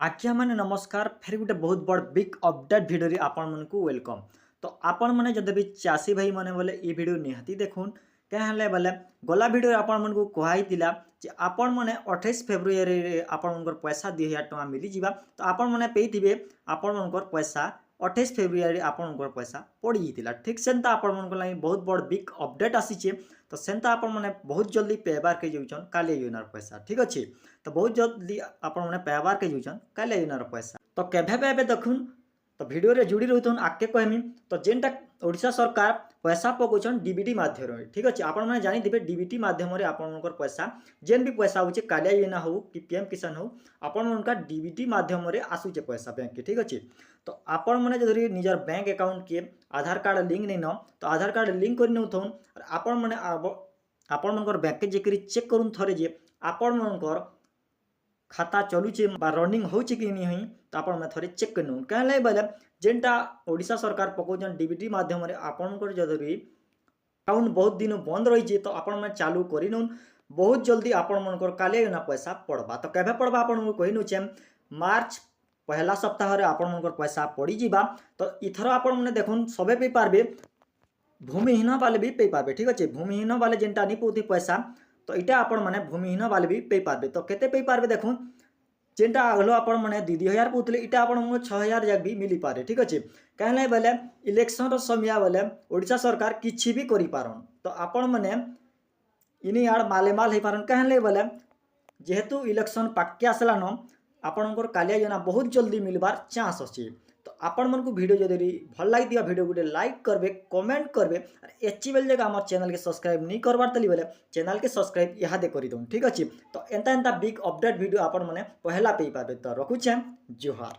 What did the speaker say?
आज्ञा माने नमस्कार फिर गोटे बहुत बड़ बिग अपडेट भिडियो आपण मन को वेलकम। तो आपण मैंने जब भी चाषी भाई मैंने बोले ये भिडियो निहाती देखुन क्या बोले गला भिडियो आपण मन को कहुई जे आपण मैंने 28 फेब्रुआरी आपण मन पैसा 2000 टका मिली जिबा। तो आपण मैंने पेइथिबे आपण मन पैसा 28 फेब्रुआरी आपण मन पैसा पड़ी जाइतिला। ठीक सेंता आपण मन लागि बहुत बड़ बिग अपडेट आसीचे। तो सेंता आपण मैंने बहुत जल्दी पेबार के जाउछन काले योनार पैसा। ठीक अच्छे तो बहुत जल्दी आपण मैंने पेबार के जाउछन काले योनार पैसा। तो केभे बेबे देखुन तो वीडियो रे जुड़ी रहथुन आके कहमी। तो जेनटा ओडिशा सरकार पैसा पकाउछन डीबीटी माध्यम रे। ठीक अच्छे आपण मैंने जानी दिबे डीबीटी माध्यम रे आपण मनकर पैसा जेन भी पैसा होचे कालिया योजना हो कि पीएम किसान हो आपण मनका डीबीटी माध्यम रे आसुचे पैसा बैंक के। ठीक अच्छे तो आपण मैंने जदि निजर बैंक अकाउंट के आधार कार्ड लिंक नहीं न तो आधार कार्ड लिंक कर नउथुन आपण मैंने आपण मनकर बैंक के जेकरी चेक करुन थरे जे आपण मनकर खाता चलुचे बा रनिंग होचे कि नहीं हुई तो आपण में थोड़े चेक कर नउन कहले बोले जेनटा ओडिशा सरकार पकाउछन डीबीटी माध्यम रे आपण को जदि अकाउंट बहुत दिन बंद रही है तो आपण में चालू करी नउन बहुत जल्दी आपण मनकर काले ना पैसा पड़बा। तो केभे पड़बा आपण को कहि नउचे मार्च पहला सप्ताह रे आपण मनकर पैसा पड़ी जिबा। तो इथर आपण माने देखुन सबे पे पारबे भूमिहीन वाले भी पे पारबे। ठीक अच्छे भूमिहीन वाले जेनटा नहीं पाउथि पैसा तो इटा आपण माने भूमिहीन वाले भी पे पारबे। तो केते पे पारबे देखुन जेनटा आगलो आपण माने 2000 पाउथले इटा आपण मो 6000 जाक भी मिली पारे। ठीक अच्छे कहले बोले इलेक्शन रो समय बोले ओडिशा सरकार किछि भी करि पारन तो आपण माने इनी आड़ मालेमाल हे पारन कहले बोले जेहेतु इलेक्शन पाके आसलान आपणकर कालिया योजना बहुत जल्दी मिलबार चांस अच्छे। तो आपण मन को वीडियो जदि भल लगी दिया वीडियो गोटे लाइक करबे कमेंट करबे एची बेल जगह आम चैनल के सब्सक्राइब नहीं करबार तली बोले चैनल के सब्सक्राइब इहादे कर दूँ। ठीक अच्छे तो एंता बिग अपडेट वीडियो आपण मैंने पहला पे पाबे। तो रखुचे जोहार।